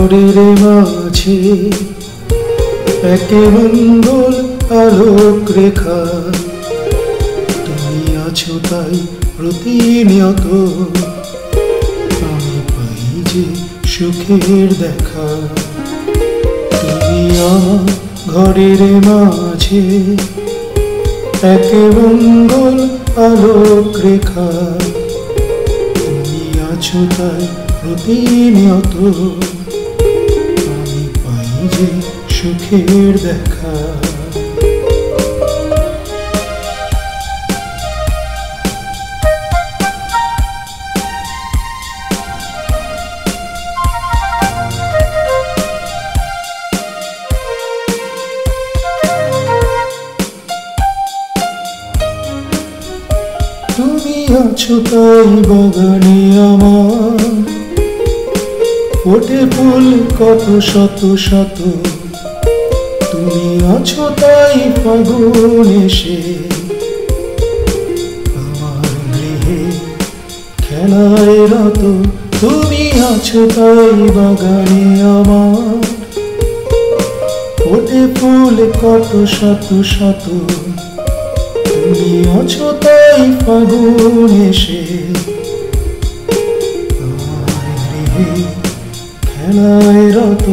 ঘরের মাঝে একে মঙ্গল আলোক রেখা, তুমি আছো তাই প্রতিনিয়ত আমি পাই যে সুখের দেখা। তুমি আমার ঘরের মাঝে একে মঙ্গল আলোক রেখা, তুমি আছো তাই প্রতিনিয়ত আমি পাই যে সুখের দেখা। তুমি আছো তাই বাগানে আমার ফোটে ফুল কত শত শত, তুমি আছো তাই ফাগুন এসে আমার গৃহে খেলায় রত। তুমি আছো তাই বাগানে আমার ফোটে ফুল কত শত শত, তুমি আছো তাই ফাগুন এসে আমার গৃহে খেলায় রত।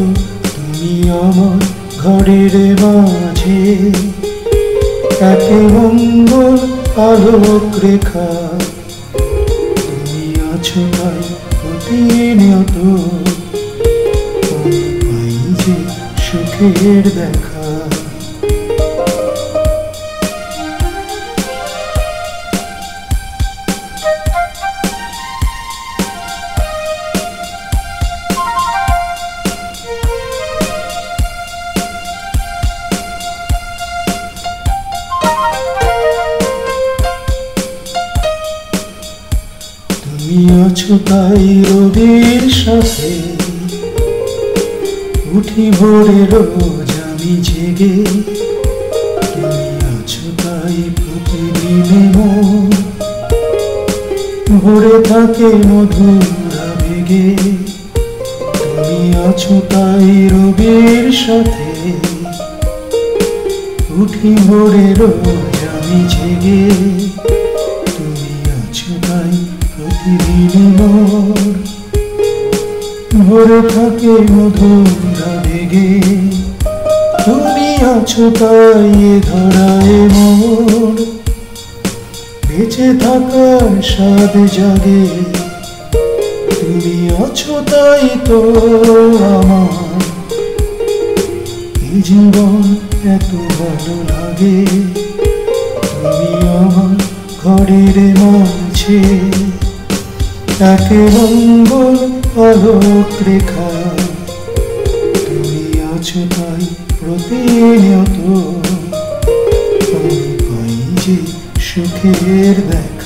তুমি আমার ঘরের মাঝে একে মঙ্গল আলোক রেখা, তুমি আছো তাই প্রতিনিয়ত আমি পাই যে সুখের দেখা। তুমি আছো তাই রবির সাথে উঠি ভোরে রোজ আমি জেগে, তুমি আছো তাই প্রতিদিনে মন ভরে থাকে মধুর আবেগে। তুমি আছো তাই রবির সাথে উঠি ভোরে রোজ আমি জেগে, তুমি আছো তাই প্রতিদিন মোর ভরে থাকে মধুর আবেগে। তুমি আছো তাই এ ধরায় মোর বেঁচে থাকার স্বাদ জাগে, তুমি আছো তাই তো আমার এই জীবন এত ভালো লাগে। তুমি আমার ঘরের মাঝে একে মঙ্গল আলোক রেখা, তুমি আছো তাই প্রতিনিয়ত আমি পাই যে সুখের দেখা।